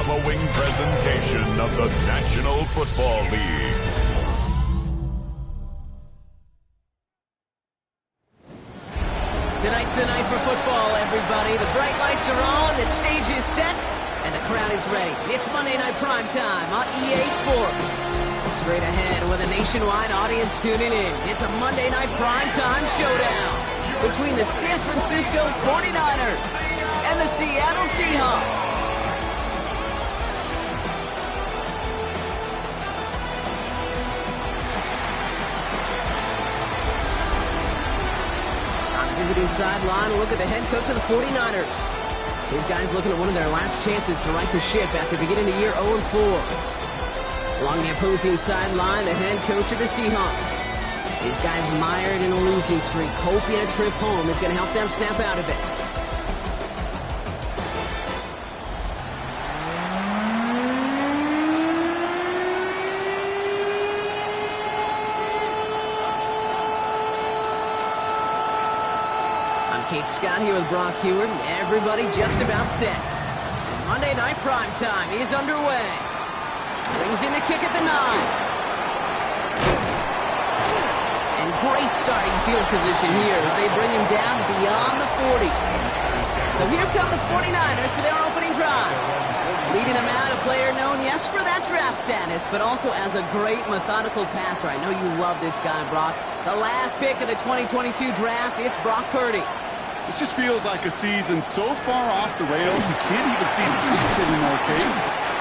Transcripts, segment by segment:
following presentation of the National Football League. Tonight's the night for football, everybody. The bright lights are on, the stage is set, and the crowd is ready. It's Monday Night Prime Time on EA Sports. Straight ahead with a nationwide audience tuning in. It's a Monday Night Prime Time showdown between the San Francisco 49ers and the Seattle Seahawks. Visiting sideline, look at the head coach of the 49ers. These guys looking at one of their last chances to right the ship after beginning the year 0-4. Along the opposing sideline, the head coach of the Seahawks. These guys mired in a losing streak, hoping a trip home is going to help them snap out of it. Kate Scott here with Brock Heward, and everybody just about set. Monday Night Prime Time is underway. Brings in the kick at the 9. And great starting field position here as they bring him down beyond the 40. So here come the 49ers for their opening drive. Leading them out, a player known, yes, for that draft status, but also as a great methodical passer. I know you love this guy, Brock. The last pick of the 2022 draft, it's Brock Purdy. It just feels like a season so far off the rails, you can't even see the tracks anymore, Kate.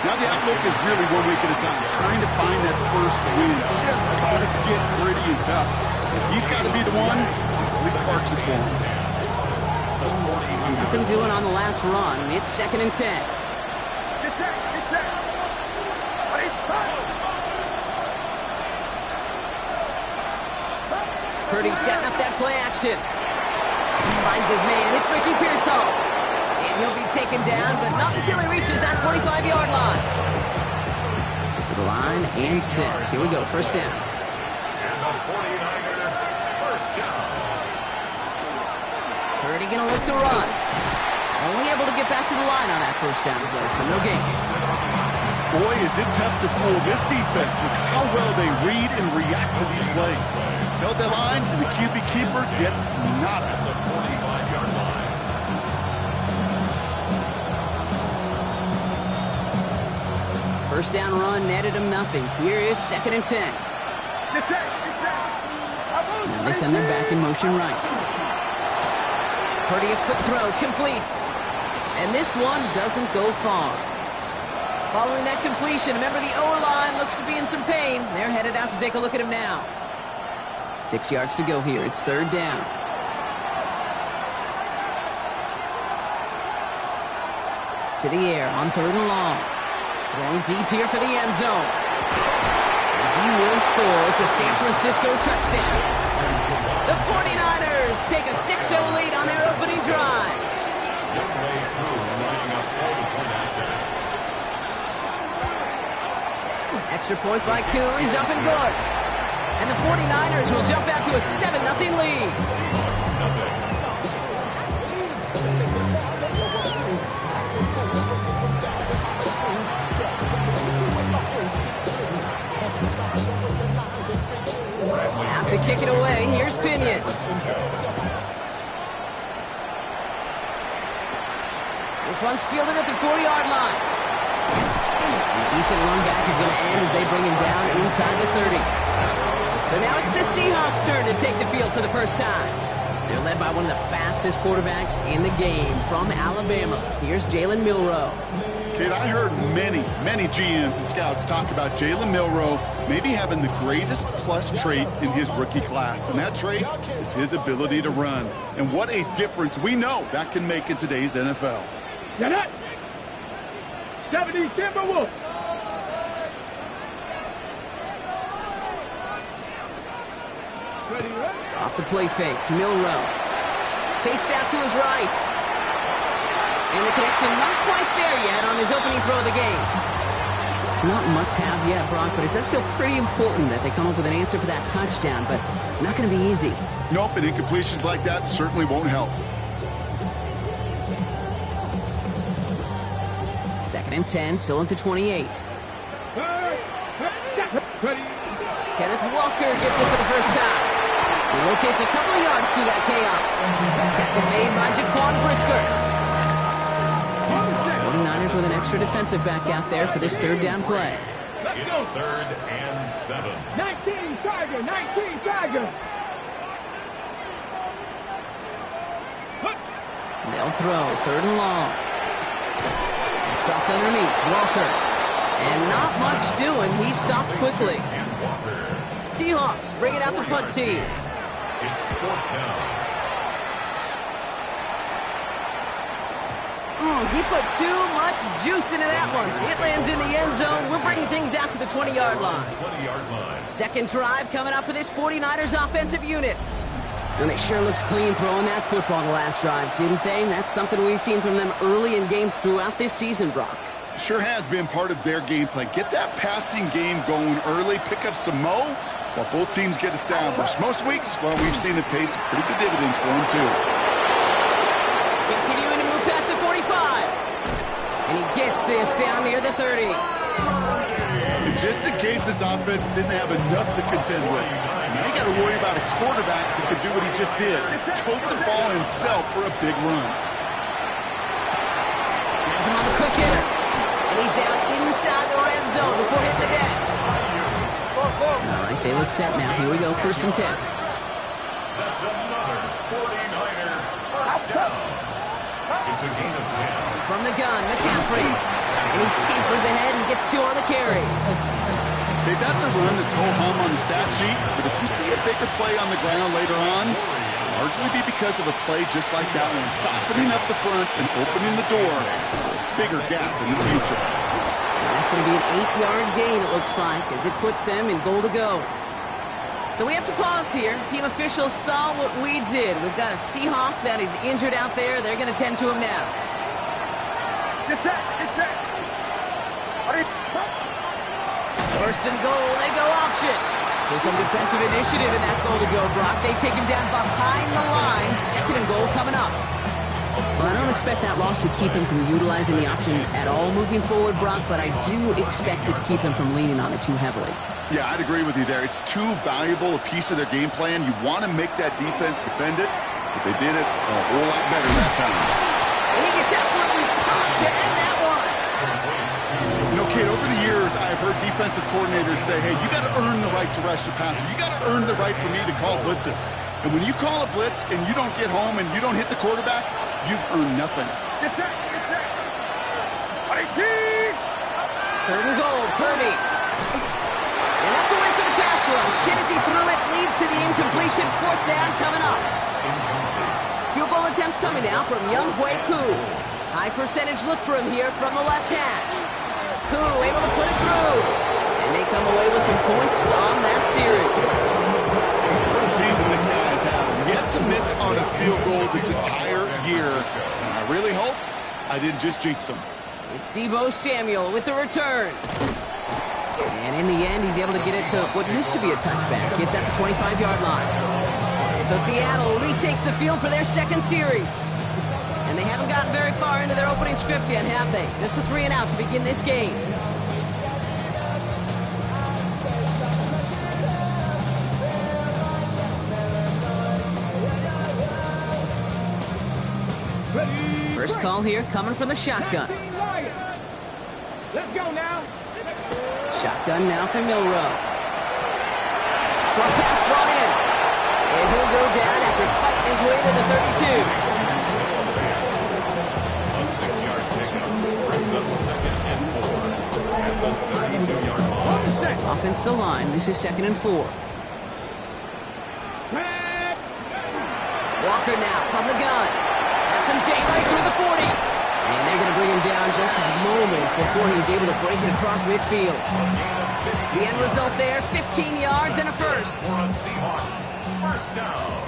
Now the outlook is really 1 week at a time, trying to find that first win. Just gotta get gritty and tough. If he's got to be the one, at least sparks it for him. Nothing doing on the last run. It's 2nd and 10. Get set. Purdy setting up that play action. Finds his man. It's Ricky Pearsall. And he'll be taken down, but not until he reaches that 45-yard line. To the line and set. Here we go. First down. And the 49er first down. Purdy going to look to run. Only able to get back to the line on that first down play, so no gain. Boy, is it tough to fool this defense with how well they read and react to these plays. Held that line, and the QB keeper gets nada. The 45-yard line. First down run netted him nothing. Here is 2nd and 10. Get set. Now they send their back in motion right. Purdy a quick throw, complete. And this one doesn't go far. Following that completion, remember the O-line looks to be in some pain. They're headed out to take a look at him now. 6 yards to go here. It's 3rd down. To the air on 3rd and long. Throwing deep here for the end zone. And he will score. It's a San Francisco touchdown. The 49ers take a 6-0 lead on their opening drive. Extra point by Koo is up and good. And the 49ers will jump out to a 7-0 lead. Out to kick it away, here's Pinion. This one's fielded at the 4-yard line. A decent run back is going to end as they bring him down inside the 30. So now it's the Seahawks' turn to take the field for the first time. They're led by one of the fastest quarterbacks in the game from Alabama. Here's Jalen Milroe. Kate, I heard many GMs and scouts talk about Jalen Milroe maybe having the greatest plus trait in his rookie class, and that trait is his ability to run. And what a difference we know that can make in today's NFL. Get it. 70 Timberwolves. Off the play fake, Milroe. Chased out to his right. And the connection not quite there yet on his opening throw of the game. Not must-have yet, Brock, but it does feel pretty important that they come up with an answer for that touchdown, but not going to be easy. Nope, and incompletions like that certainly won't help. Second and 10, still at the 28. Ready. Kenneth Walker gets it for the first time. He locates a couple of yards through that chaos. Tackle made by Jaquan Brisker. 49ers with an extra defensive back out there for this third down play. Let's It's go. 3rd and 7. 19 Tiger. 19 Tiger. They'll throw, 3rd and long. It's dropped underneath, Walker. And not much doing, he stopped quickly. And Walker. Seahawks bring it out the punt team. It's 4th down. He put too much juice into that one. It lands in the end zone. We're bringing things out to the 20-yard line. 20-yard line. Second drive coming up for this 49ers offensive unit. And they sure looks clean throwing that football the last drive, didn't they? That's something we've seen from them early in games throughout this season, Brock. Sure has been part of their game plan. Get that passing game going early, pick up some mo while both teams get established. Most weeks, well, we've seen it pay some pretty good dividends for them, too. Continuing to move past the 45. And he gets this down near the 30. And just in case this offense didn't have enough to contend with, now you got to worry about a quarterback who could do what he just did. Tote the ball himself for a big run. Has him on the quick hitter. And he's down inside the red zone before hitting the deck. All right, they look set now. Here we go, 1st and 10. That's another 49er first down. It's a gain of 10. From the gun, McCaffrey. And he scampers ahead and gets 2 on the carry. Okay, that's a run that's ho-hum on the stat sheet, but if you see a bigger play on the ground later on, it'll largely be because of a play just like that one, softening up the front and opening the door for a bigger gap in the future. And that's going to be an 8-yard gain, it looks like, as it puts them in goal to go. So we have to pause here. Team officials saw what we did. We've got a Seahawk that is injured out there. They're going to tend to him now. Get set. Get set. First and goal, they go option. So some defensive initiative in that goal to go, Brock. They take him down behind the line. 2nd and goal coming up. Well, I don't expect that loss to keep him from utilizing the option at all moving forward, Brock, but I do expect it to keep him from leaning on it too heavily. Yeah, I'd agree with you there. It's too valuable a piece of their game plan. You want to make that defense defend it, but they did it a whole lot better that time. And he gets absolutely popped to end that one. You know, Kate, over the years, I've heard defensive coordinators say, hey, you got to earn the right to rush your passer. You got to earn the right for me to call blitzes. And when you call a blitz and you don't get home and you don't hit the quarterback, you've earned nothing. Get set. Get set. 18. 3rd and goal, Purdy. And that's a win for the pass rush. Shit as he threw it, leads to the incompletion. 4th down coming up. Field goal attempts coming now from Younghoe Koo. High percentage look for him here from the left hash. Koo able to put it through. And they come away with some points on that series. What a season this guy has had. Yet to miss on a field goal this entire year. And I really hope I didn't just jinx him. It's Deebo Samuel with the return. And in the end, he's able to get it to what used to be a touchback. It's at the 25-yard line. So Seattle retakes the field for their 2nd series. And they haven't gotten very far into their opening script yet, have they? Just a 3 and out to begin this game. Ready. First call here coming from the shotgun. 19 Lions. Let's go now. Shotgun now for Milroe. Short pass brought in. And he'll go down after fighting his way to the 32. A 6-yard pickup brings up 2nd and 4 at the 32-yard line. Offense to line. This is 2nd and 4. Walker now from the gun. Has some daylight through the 40. And they're going to bring him down just a moment before he's able to break it across midfield. The end result there, 15 yards and a first. For the Seahawks, first down.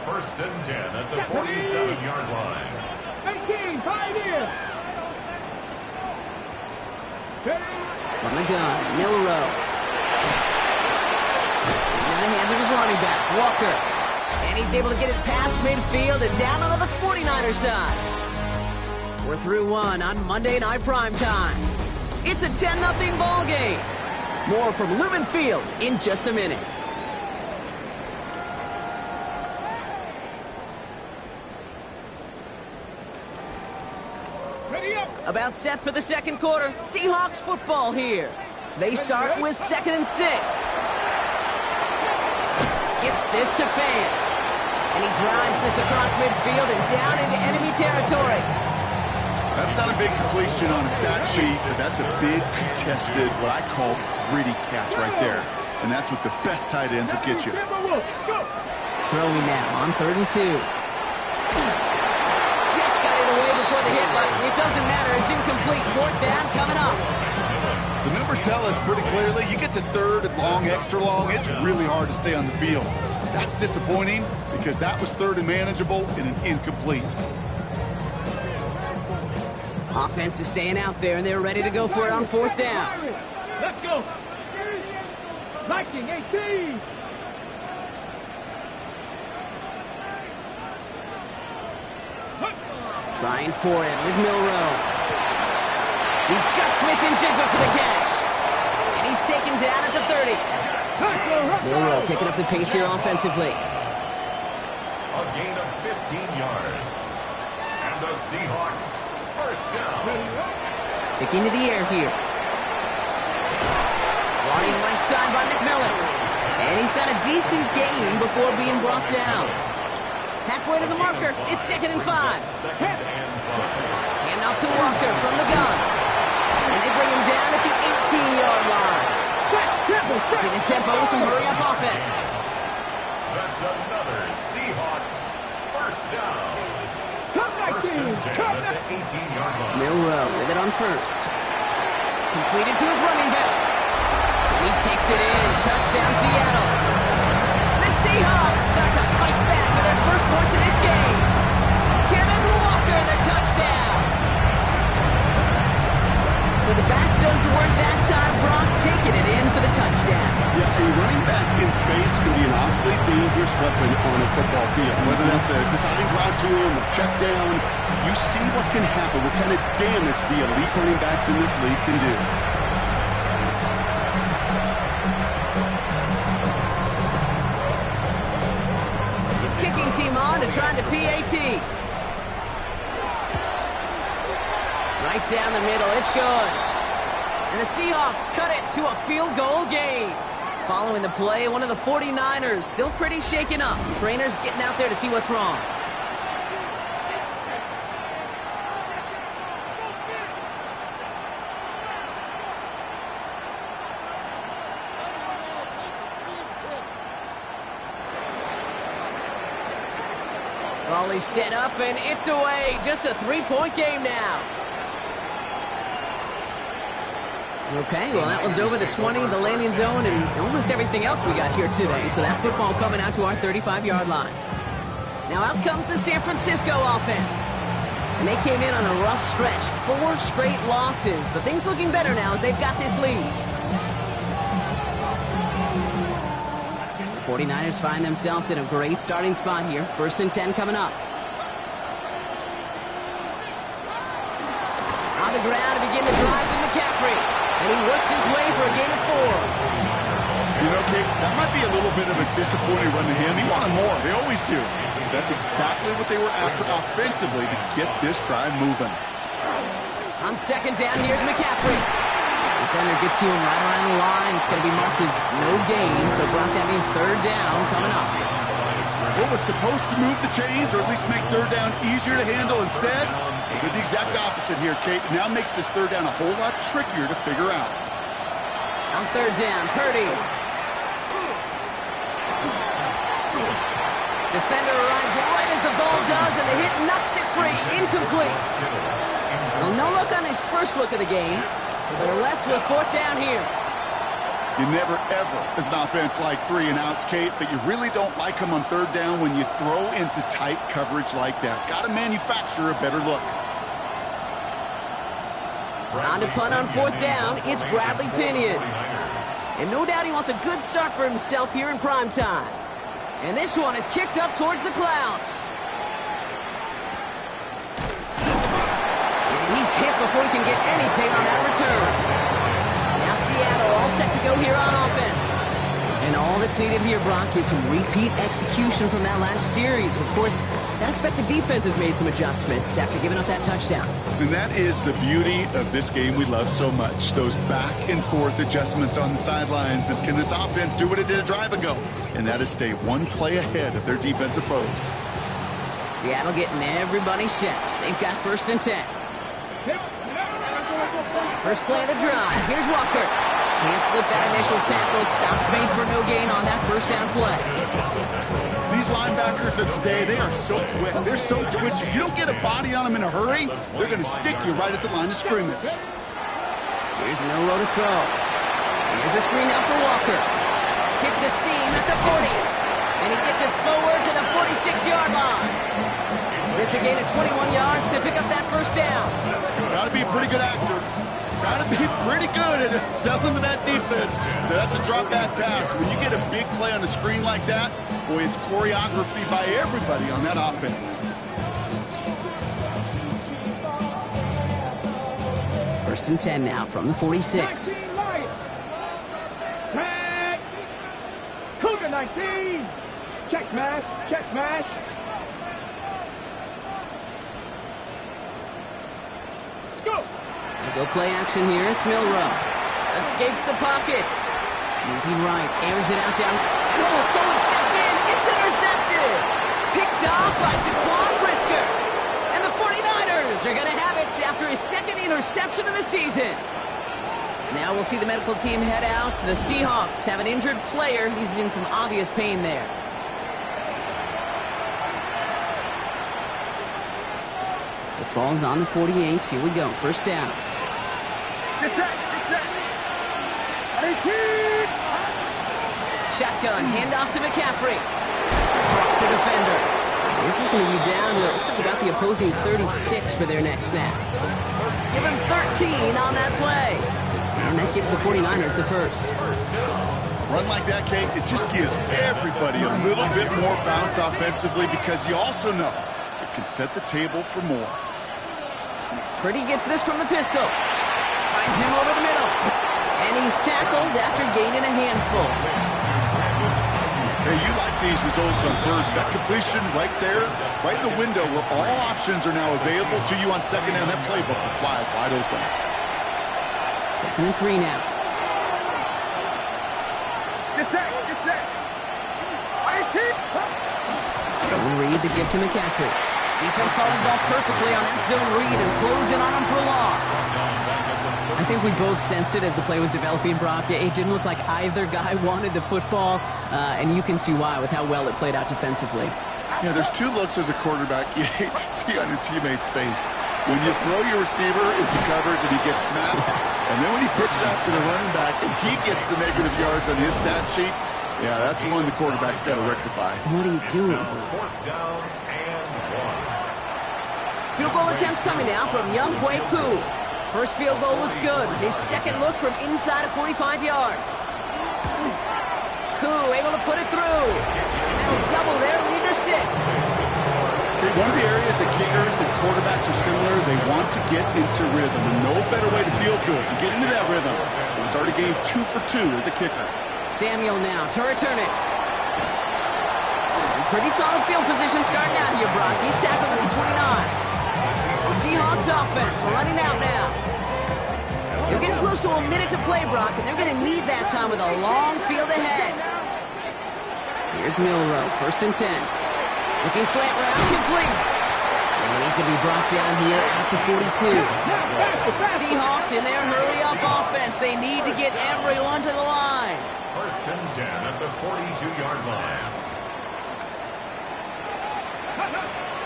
1st and 10 at the 47-yard line. 18, Pioneer. From the gun, Milroe. In the hands of his running back, Walker. And he's able to get it past midfield and down onto the 49er side. We're through one on Monday Night Primetime. It's a 10-0 ball game. More from Lumen Field in just a minute. Ready up. About set for the second quarter. Seahawks football here. They start with 2nd and 6. Gets this to Fant. And he drives this across midfield and down into enemy territory. That's not a big completion on a stat sheet, but that's a big contested, what I call gritty catch right there. And that's what the best tight ends will get you. Throwing now on 3rd and 2. Just got it away before the hit, but it doesn't matter. It's incomplete. 4th down coming up. The numbers tell us pretty clearly, you get to 3rd and long, extra long, it's really hard to stay on the field. That's disappointing because that was 3rd and manageable and an incomplete. Offense is staying out there, and they're ready to go for it on 4th down. Let's go. Viking 18. Trying for it with Milroe. He's got Smith and Jigba for the catch. And he's taken down at the 30. Milroe picking up the pace here offensively. A gain of 15 yards. And the Seahawks, first down. Sticking to the air here. Running right side by McMillan. And he's got a decent gain before being brought down. Halfway to the marker, it's 2nd and 5. Hand off to Walker from the gun. And they bring him down at the 18-yard line. Getting tempo with some hurry-up offense. That's another Seahawks, first down. First and 10 at the 18-yard line. Milroe with it on 1st. Completed to his running back. And he takes it in. Touchdown, Seattle. The Seahawks start to fight back with their first points of this game. Kenneth Walker, the touchdown. So the back does the work that time. Brock taking it in for the touchdown. Yeah, a running back in space can be an awfully dangerous weapon on a football field. Whether that's a design drive to him, a check down, you see what can happen, what kind of damage the elite running backs in this league can do. Kicking team on to try the PAT. Right down the middle, it's good. And the Seahawks cut it to a field goal game. Following the play, one of the 49ers still pretty shaken up. Trainers getting out there to see what's wrong. Raleigh's set up, and it's away. Just a 3-point game now. Okay, well, that one's over the 20, the landing zone, and almost everything else we got here today. So that football coming out to our 35-yard line. Now out comes the San Francisco offense. And they came in on a rough stretch, 4 straight losses. But things looking better now as they've got this lead. The 49ers find themselves in a great starting spot here. 1st and 10 coming up. On the ground to begin the drive with McCaffrey. And he works his way for a gain of 4. You know, Kate, that might be a little bit of a disappointing run to him. He wanted more. They always do. That's exactly what they were after offensively to get this drive moving. On 2nd down, here's McCaffrey. Defender gets to him right around the line. It's going to be marked as no gain, so Brock, that means 3rd down coming up. What was supposed to move the chains, or at least make 3rd down easier to handle instead, did the exact opposite here, Kate. Now makes this 3rd down a whole lot trickier to figure out. On 3rd down, Purdy. Defender arrives right as the ball does, and the hit knocks it free. Incomplete. Well, no look on his first look of the game, so they're left with 4th down here. You never, ever, as an offense, like 3 and outs, Kate, but you really don't like them on 3rd down when you throw into tight coverage like that. Got to manufacture a better look. On to punt on 4th down, it's Bradley Pinion. And no doubt he wants a good start for himself here in primetime. And this one is kicked up towards the clouds. He's hit before he can get anything on that return. Now Seattle all set to go here on offense. And all that's needed here, Brock, is some repeat execution from that last series. Of course, I expect the defense has made some adjustments after giving up that touchdown. And that is the beauty of this game we love so much. Those back and forth adjustments on the sidelines. And can this offense do what it did a drive ago? And that is stay one play ahead of their defensive foes. Seattle getting everybody set. They've got 1st and 10. First play of the drive. Here's Walker. Can't slip that initial tackle. Stops made for no gain on that 1st down play. These linebackers of today, they are so quick. They're so twitchy. You don't get a body on them in a hurry, they're going to stick you right at the line of scrimmage. Here's Milroe to throw. Here's a screen now for Walker. Hits a seam at the 40. And he gets it forward to the 46-yard line. It's a gain of 21 yards to pick up that 1st down. Got to be a pretty good actor. Got to be pretty good at selling to that defense. That's a drop back pass. When you get a big play on the screen like that, boy, it's choreography by everybody on that offense. 1st and 10 now from the 46. Tag. Cougar 19. Check smash. Check smash. Let's go. Go play action here. It's Milroe. Escapes the pocket. Moving right. Airs it out down. Oh, someone stepped in. It's intercepted. Picked off by Jaquan Brisker. And the 49ers are going to have it after his 2nd interception of the season. Now we'll see the medical team head out. The Seahawks have an injured player. He's in some obvious pain there. The ball's on the 48. Here we go. 1st down. Get set. Get set. 18. Shotgun, handoff to McCaffrey. Trucks a defender. This is going to be down to, looks like about the opposing 36 for their next snap. Give him 13 on that play. And that gives the 49ers the 1st. Run like that, Kate, it just gives everybody a little bit more bounce offensively because you also know it can set the table for more. Purdy gets this from the pistol. Finds him over the middle. And he's tackled after gaining a handful. Hey, you like these results on 1st. That completion right there, right in the window where all options are now available to you on 2nd down. That playbook wide open. 2nd and 3 now. Get set. Get set. 18. Zone read to give to McCaffrey. Defense followed the ball perfectly on that zone read and closing on him for a loss. I think we both sensed it as the play was developing, Brock. It didn't look like either guy wanted the football, and you can see why with how well it played out defensively. Yeah, there's 2 looks as a quarterback you hate to see on your teammate's face. When you throw your receiver into coverage and he gets snapped, and then when you pitch it out to the running back and he gets the negative yards on his stat sheet, yeah, that's one the quarterback's got to rectify. What are you doing, bro? 4th down and 1. Field goal attempt coming now from Younghoe Koo. First field goal was good. His 2nd look from inside of 45 yards. Koo able to put it through. And that'll double their lead to 6. Okay, one of the areas that kickers and quarterbacks are similar, they want to get into rhythm. And no better way to feel good and get into that rhythm than start a game 2 for 2 as a kicker. Samuel now to return it. Pretty solid field position starting out here, Brock. He's tackled at the 29. The Seahawks offense running out now. They're getting close to a minute to play, Brock, and they're going to need that time with a long field ahead. Here's Milroe, 1st and 10. Looking slant route, complete. And he's going to be brought down here at the 42. Seahawks in their hurry-up offense. They need to get everyone to the line. 1st and 10 at the 42-yard line.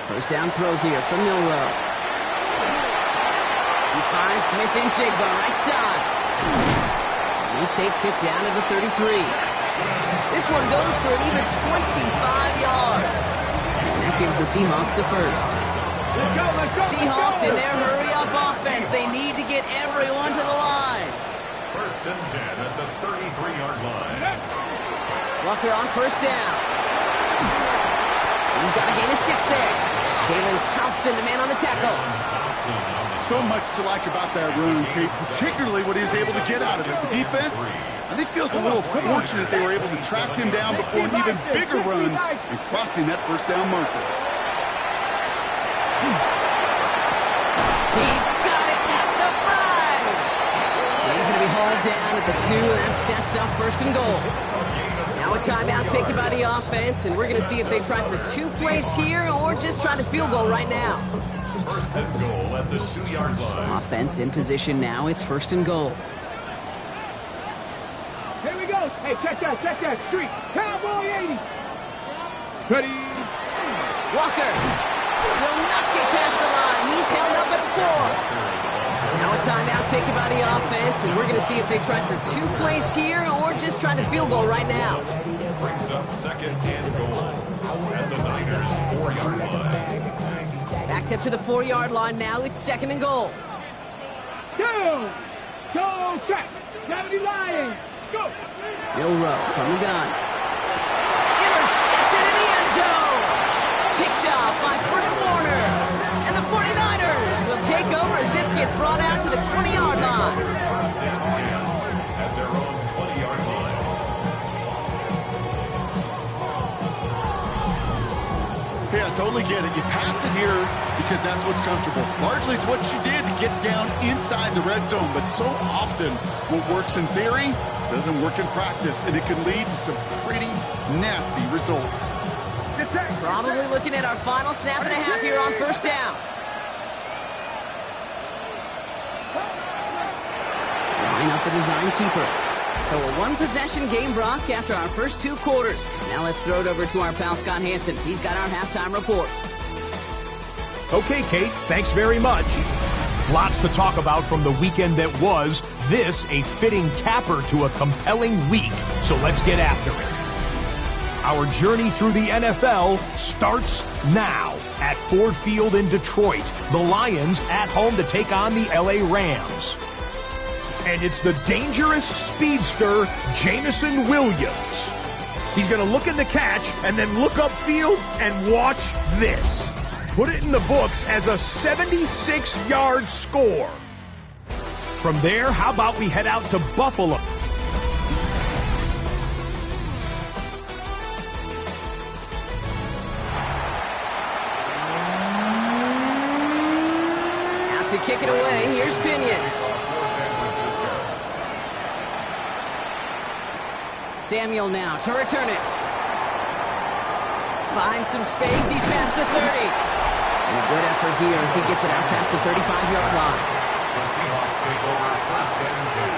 1st down throw here from Milroe. He finds Smith-Njigba right side. He takes it down to the 33. This one goes for an even 25 yards. And that gives the Seahawks the 1st. Seahawks in their hurry-up offense. They need to get everyone to the line. 1st and 10 at the 33-yard line. Walker on 1st down. He's got a gain of 6 there. Jalen Thompson, the man on the tackle. So much to like about that run, Kate, particularly what he was able to get out of it. The defense, I think, feels a little fortunate they were able to track him down before an even bigger run and crossing that first down marker. He's got it at the 5. He's going to be hauled down at the 2, and that sets up first and goal. Now a timeout taken by the offense, and we're going to see if they try for 2 plays here or just try to field goal right now. First and goal at the 2-yard line. Offense in position now. It's first and goal. Here we go. Hey, check that. Street. Cowboy 80. Ready. Walker will not get past the line. He's held up at the 4. Now a timeout taken by the offense, and we're going to see if they try for 2 plays here or just try to field goal right now. Brings up second and goal at the Niners 4-yard line. Backed up to the 4-yard line now. It's second and goal. Go track. 70 Lions. Go. Milroe from the gun. Intercepted in the end zone. Picked up by Fred Warner. And the 49ers will take over as this gets brought out to the 20-yard line. First and 10 at their own 20-yard line. Yeah, I totally get it. You pass it here because that's what's comfortable. Largely, it's what you did to get down inside the red zone. But so often, what works in theory doesn't work in practice, and it can lead to some pretty nasty results. Probably looking at our final snap and a half here on first down. Line up the design keeper. So a 1-possession game, Brock, after our first 2 quarters. Now let's throw it over to our pal Scott Hanson. He's got our halftime report. Okay, Kate, thanks very much. Lots to talk about from the weekend that was. This a fitting capper to a compelling week. So let's get after it. Our journey through the NFL starts now at Ford Field in Detroit. The Lions at home to take on the LA Rams. And it's the dangerous speedster, Jameson Williams. He's going to look in the catch and then look upfield and watch this. Put it in the books as a 76-yard score. From there, how about we head out to Buffalo? Out to kick it away, here's Pinion. Samuel now to return it. Finds some space, he's past the 30. And a good effort here as he gets it out past the 35-yard line. The Seahawks take over first and 10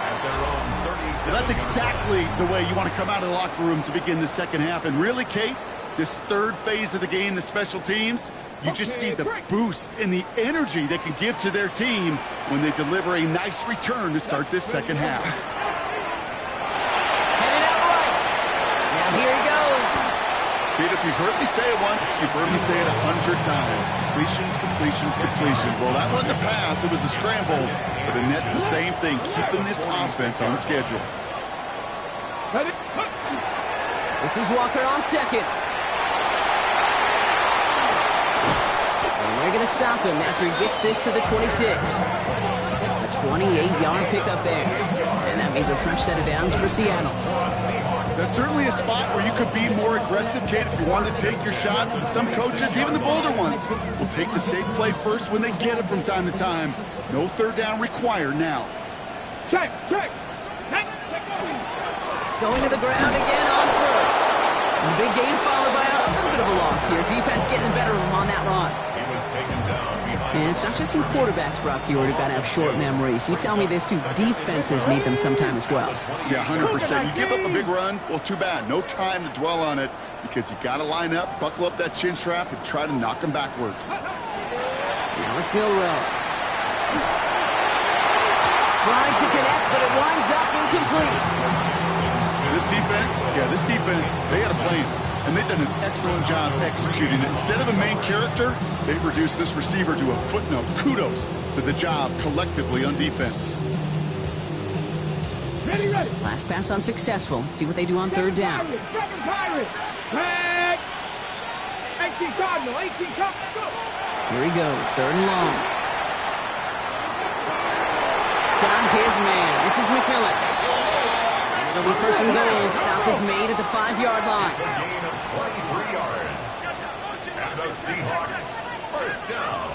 at their own 37. That's exactly the way you want to come out of the locker room to begin the second half. And really, Kate, this third phase of the game, the special teams, you just see the boost and the energy they can give to their team when they deliver a nice return to start this second half. Headed out right. Now here he goes. Kate, if you've heard me say it once, you've heard me say it 100 times. Completions. Well, that wasn't a pass. It was a scramble. But the Nets, the same thing, keeping this offense on schedule. This is Walker on second. And they're going to stop him after he gets this to the 26. A 28-yard pickup there. And that means a fresh set of downs for Seattle. That's certainly a spot where you could be more aggressive, Kate, if you wanted to take your shots. And some coaches, even the bolder ones, will take the safe play first when they get it from time to time. No third down required now. Check. Going to the ground again on first. And the big gain followed by a little bit of a loss here. Defense getting the better of him on that run. He was taken down behind. And it's not just some quarterbacks, Brock Huard, who've got to have short memories. You tell me this too. Defenses need them sometime as well. Yeah, 100%. You give up a big run, well, too bad. No time to dwell on it because you got to line up, buckle up that chin strap, and try to knock them backwards. Now it's Milroe. Trying to connect, but it winds up incomplete. This defense, they had a plan, and they've done an excellent job executing it. Instead of a main character, they've reduced this receiver to a footnote. Kudos to the job collectively on defense. Ready. Last pass unsuccessful. Let's see what they do on third down. Second Pirates. Back. 18 Cardinal. Go. Here he goes, third and long. got his man. This is McMillan. And it'll be first and goal. Stop is made at the 5-yard line. It's a gain of 23 yards. And the Seahawks, first down.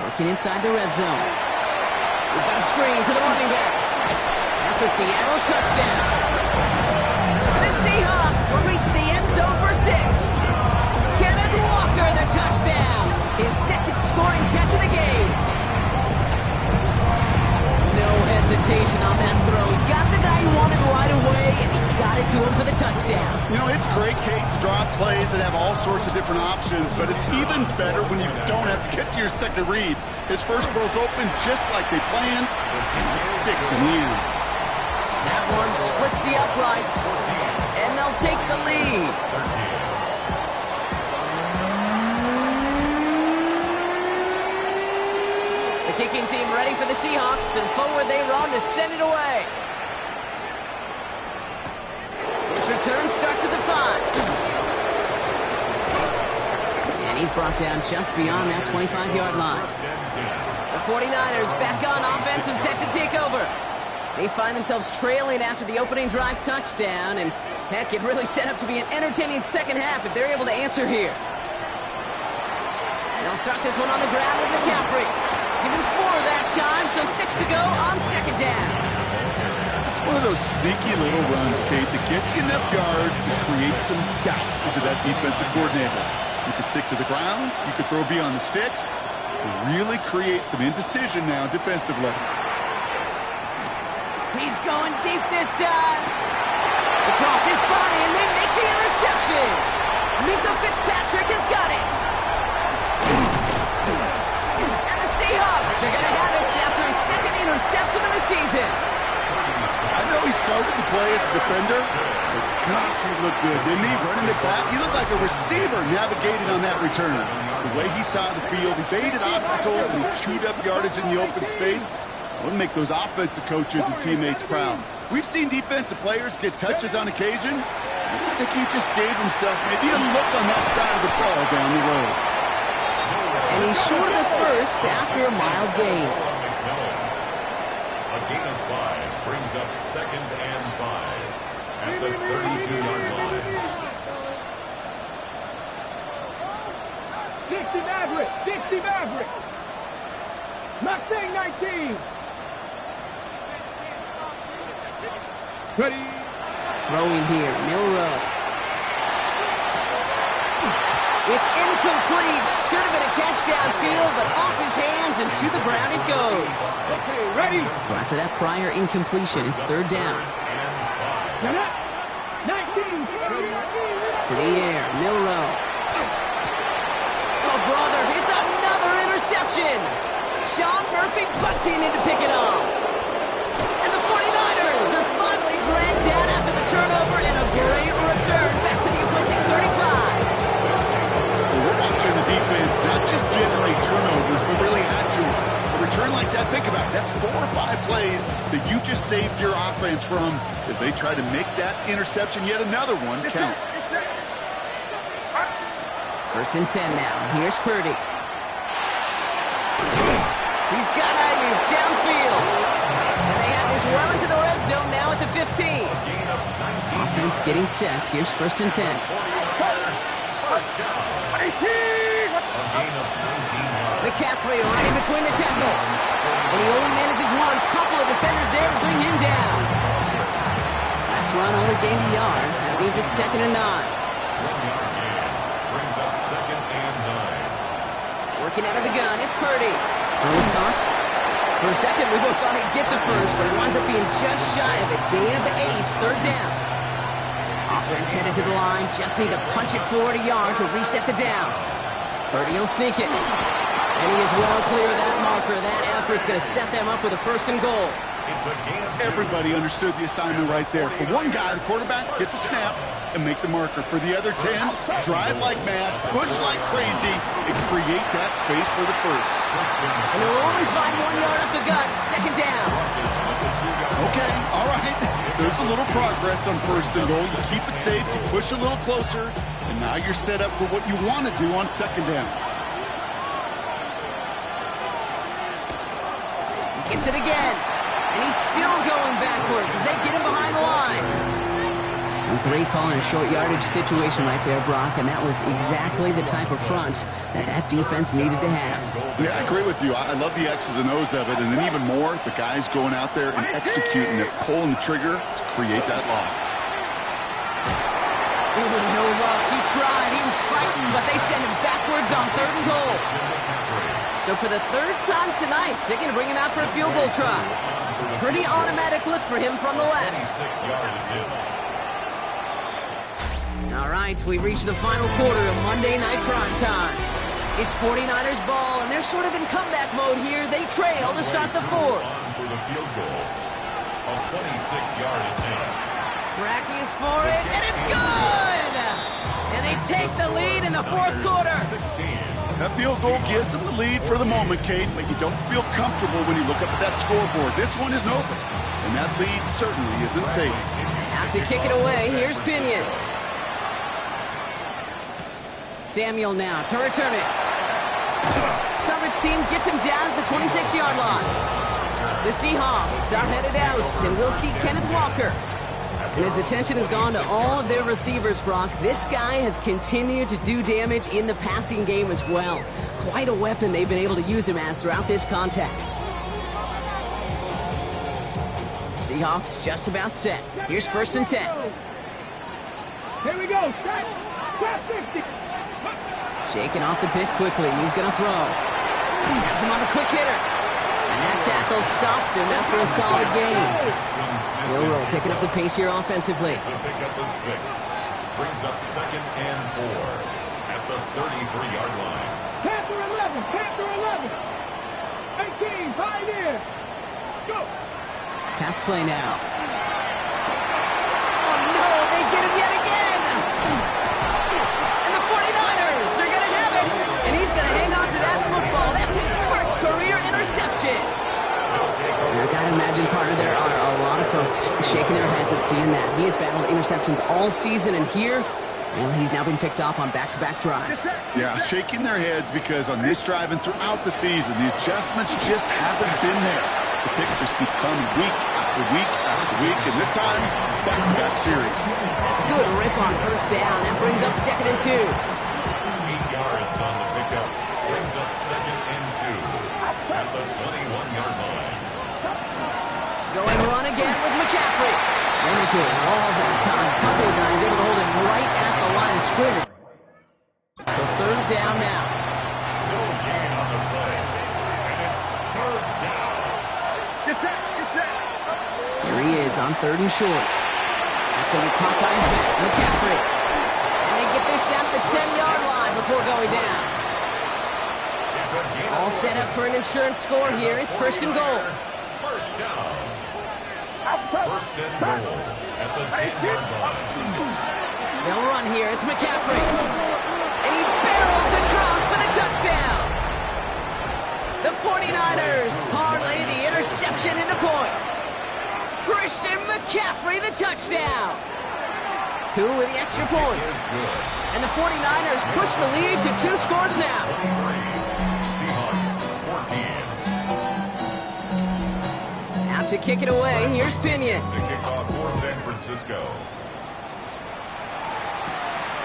Working inside the red zone. We've got a screen to the running back. That's a Seattle touchdown. The Seahawks will reach the end zone for 6. Kenneth Walker, the touchdown. His second scoring catch of the game. No hesitation on that throw. He got the guy he wanted right away, and he got it to him for the touchdown. You know, it's great, Kate, to draw plays and have all sorts of different options, but it's even better when you don't have to get to your second read. His first broke open just like they planned, and it's 6 in the end. That one splits the uprights, and they'll take the lead. The kicking team ready for the Seahawks, and forward they run to send it away. This return starts at the 5. And he's brought down just beyond that 25-yard line. The 49ers back on offense and set to take over. They find themselves trailing after the opening drive touchdown, and heck, it really set up to be an entertaining second half if they're able to answer here. They'll start this one on the ground with McCaffrey. Given 4 that time, so 6 to go on second down. It's one of those sneaky little runs, Kate, that gets you enough yards to create some doubt into that defensive coordinator. You could stick to the ground, you could throw beyond the sticks, really create some indecision now defensively. He's going deep this time. Across his body, and they make the interception. Minka Fitzpatrick has got it. And the Seahawks are going to have it after his second interception of the season. I know he started to play as a defender, but gosh, he looked good, didn't he? Running it back, he looked like a receiver navigating on that return. The way he saw the field, he baited obstacles, and he chewed up yardage in the open space. Would make those offensive coaches and teammates proud. We've seen defensive players get touches on occasion. I think he just gave himself maybe a look on that side of the ball down the road. And he's short of the first after a mild gain. A gain of 5 brings up second and 5 at the 32-yard line. Dixie Maverick. Mustang 19. Ready. Throwing here, Milroe. It's incomplete. Should have been a catch downfield, but off his hands and to the ground it goes. Okay, ready. So after that prior incompletion, it's third down. 19. To the air, Milroe. Oh, brother, it's another interception. Sean Murphy bunting in to pick it off. And the 49ers are finally dragged down after the turnover, and a great return back to the approaching 35. We're watching the defense not just generate turnovers, but really add to it. A return like that, think about it, that's 4 or 5 plays that you just saved your offense from as they try to make that interception, yet another one, count. First and 10 now. Here's Purdy. He's got Ayuk downfield. And they have this well into the red zone now at the 15. Offense getting set. Here's first and 10. First down. 18. A gain of 19 yards. McCaffrey right in between the tackles. And he only manages one. Couple of defenders there to bring him down. Last run only gained a yard. That means it's second and 9. 1-yard gain brings up second and 9. Working out of the gun. It's Purdy. Was caught. For a second, we both thought he'd get the first, but it winds up being just shy of a gain of 8. Third down. Offense headed to the line. Just need to punch it forward a yard to reset the downs. Purdy will sneak it. And he is well clear of that marker. That effort's going to set them up with a first and goal. It's a gain of 2. Everybody understood the assignment right there. For one guy, the quarterback, get the snap and make the marker. For the other 10, drive like mad, push like crazy, and create that space for the first. And they'll only find 1 yard up the gut. Second down. Okay, all right. There's a little progress on first and goal. You keep it safe, you push a little closer, and now you're set up for what you want to do on second down. He gets Tries it again. And he's still going backwards as they get him behind the line. A great call in a short yardage situation right there, Brock, and that was exactly the type of front that defense needed to have. Yeah, I agree with you. I love the X's and O's of it, and then even more, the guys going out there and executing it, pulling the trigger to create that loss. Ooh, no luck. He tried. He was frightened, but they send him backwards on 3rd and goal. So for the 3rd time tonight, they're going to bring him out for a field goal try. Pretty automatic look for him from the left. All right, we've reached the final quarter of Monday Night Primetime. It's 49ers ball, and they're sort of in comeback mode here. They trail to start the 4th. For the field goal, a 26-yard attempt. Tracking for it, and it's good! And they take the lead in the 4th quarter. 16. That field goal gives them the lead for the moment, Kate, but you don't feel comfortable when you look up at that scoreboard. This one isn't over, and that lead certainly isn't safe. Out to kick it away, here's Pinion. Samuel now to return it. Coverage team gets him down at the 26-yard line. The Seahawks are headed out, and we'll see Kenneth Walker. And his attention has gone to all of their receivers, Brock. This guy has continued to do damage in the passing game as well. Quite a weapon they've been able to use him as throughout this contest. Seahawks just about set. Here's 1st and 10. Here we go. Stop 50. Shaking off the pit quickly. He's going to throw. He has him on a quick hitter. And that tackle stops him after a solid gain. Milroe picking up the pace here offensively. It's a pickup of 6. Brings up 2nd and 4 at the 33-yard line. Panther 11. Panther 11. 18. 5 in. Go. Pass play now. Oh, no. They get him yet again. And the 49ers are going to have it. And he's going to hang on to that football. That's his first career interception. I gotta imagine, partner, there are a lot of folks shaking their heads at seeing that. He has battled interceptions all season, and here, well, he's now been picked off on back-to-back drives. Yeah, shaking their heads because on this drive and throughout the season, the adjustments just haven't been there. The picks just keep coming week after week after week, and this time, back-to-back series. Good rip on 1st down. That brings up 2nd and 2. 8 yards on the pickup. Brings up 2nd and 2 at the 21-yard line. Going run again with McCaffrey. Ran into a wall that time. A couple of guys able to hold him right at the line of scrimmage. So 3rd down now. No gain on the play. And it's 3rd down. Get set. Get set. Here he is on 3rd and short. That's going to be caught by his back. McCaffrey. And they get this down at the 10-yard line before going down. It's a gain. All set up for an insurance score here. It's 1st and goal. 1st down. Outside. 1st and goal at the 10-yard line. They'll run here. It's McCaffrey. And he barrels across for the touchdown. The 49ers parlay the interception into points. Christian McCaffrey, the touchdown. Cool with the extra points. And the 49ers push the lead to 2 scores now. 3. Seahawks 14. Out to kick it away, here's Pinion. The kickoff for San Francisco.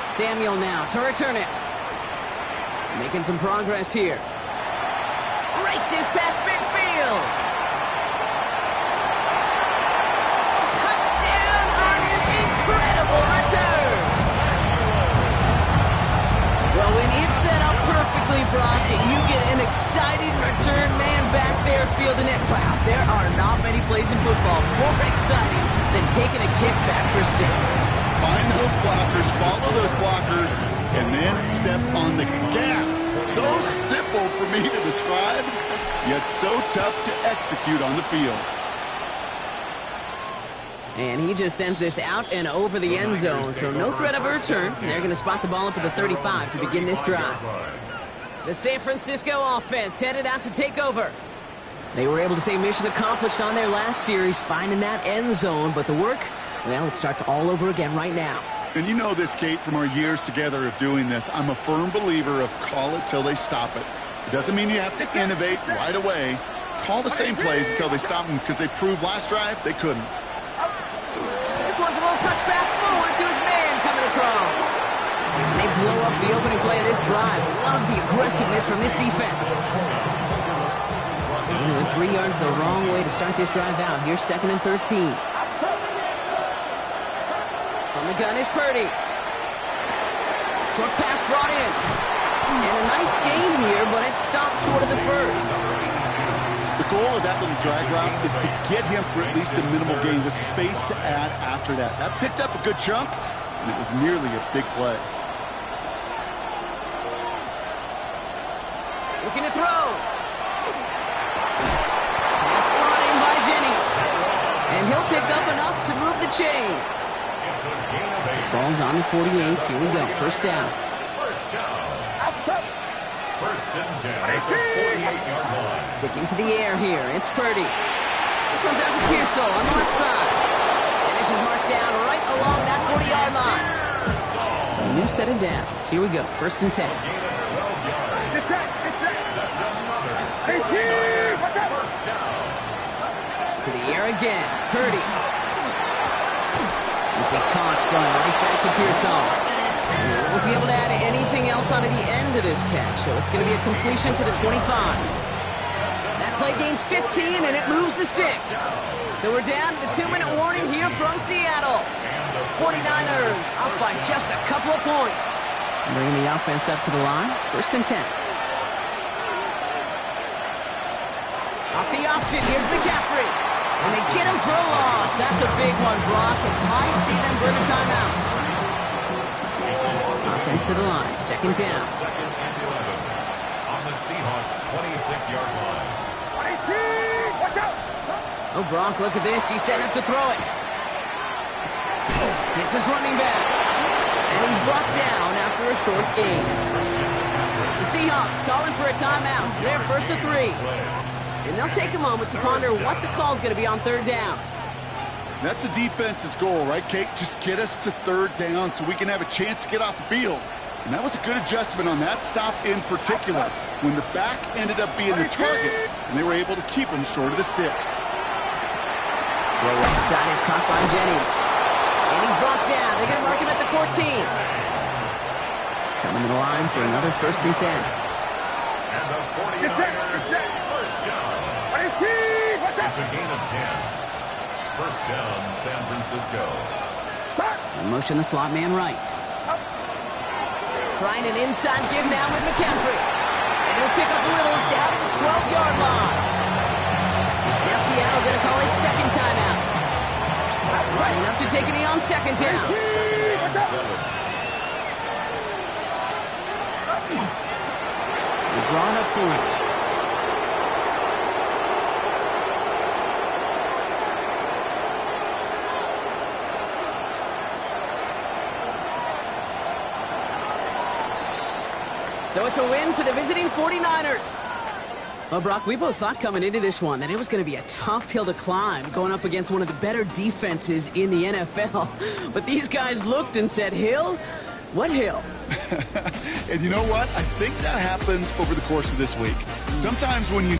Samuel now to return it. Making some progress here. Races past midfield. Touchdown on his incredible return. Well, when it's set up perfectly, Brock, and you get an exciting return man back there fielding it, wow, there are not many plays in football more exciting than taking a kick back for 6. Find those blockers, follow those blockers, and then step on the gas. So simple for me to describe, yet so tough to execute on the field. And he just sends this out and over the end zone, so no threat of a return. They're going to spot the ball up at the 35 to begin this drive. The San Francisco offense headed out to take over. They were able to say mission accomplished on their last series, finding that end zone, but the work, well, it starts all over again right now. And you know this, Kate, from our years together of doing this. I'm a firm believer of call it till they stop it. It doesn't mean you have to innovate right away, call the same plays until they stop them, because they proved last drive they couldn't. This one's a little touch pass forward to his man coming across. And they blow up the opening play of this drive. Love the aggressiveness from this defense. They went 3 yards the wrong way to start this drive out. Here's 2nd and 13. From the gun is Purdy. Short pass brought in. And a nice gain here, but it stopped short of the first. The goal of that little drag route is to get him for at least a minimal gain with space to add after that. That picked up a good chunk, and it was nearly a big play. Looking to throw. Pass brought in by Jennings. And he'll pick up enough to move the chains. Ball's on the 48. Here we go. First down. First and 10 at the 48-yard line. Sticking to the air here. It's Purdy. This one's out to Pearsall on the left side. And this is marked down right along that 40-yard line. So a new set of downs. Here we go. First and 10. Gain of 12 yards. Get set. That's another 18. Watch out. first down. To the air again. Purdy. This is Cox going right back to Pearsall. Won't be able to add anything else onto the end of this catch, so it's going to be a completion to the 25. That play gains 15, and it moves the sticks. So we're down to the 2-minute warning here from Seattle. 49ers up by just a couple of points. Bringing the offense up to the line. First and 10. Off the option, here's McCaffrey. And they get him for a loss. That's a big one, Brock, and might see them burn a timeout. Offense to the line. Second down. Second and 11 on the Seahawks' 26-yard line. 18. Watch out. Oh, Brock, look at this. He's setting up to throw it. Hits his running back. And he's brought down after a short gain. The Seahawks calling for a timeout. They're first to 3. And they'll take a moment to ponder what the call's going to be on third down. That's a defense's goal, right, Kate? Just get us to third down so we can have a chance to get off the field. And that was a good adjustment on that stop in particular, when the back ended up being the target, and they were able to keep him short of the sticks. Throw right side is caught by Jennings. And he's brought down. They're going to mark him at the 14. Coming to the line for another first and 10. And the 49ers first down. 18. Watch out. It's a gain of 10. First down, San Francisco. In motion, the slot man right. Trying an inside give now with McCaffrey. And he'll pick up a little down at the 12-yard line. Now Seattle going to call it second timeout. Right enough to take it on second down. They're drawing up for it. So it's a win for the visiting 49ers. Well, Brock, we both thought coming into this one that it was going to be a tough hill to climb going up against one of the better defenses in the NFL. But these guys looked and said, hill? What hill? And you know what? I think that happens over the course of this week. Sometimes when you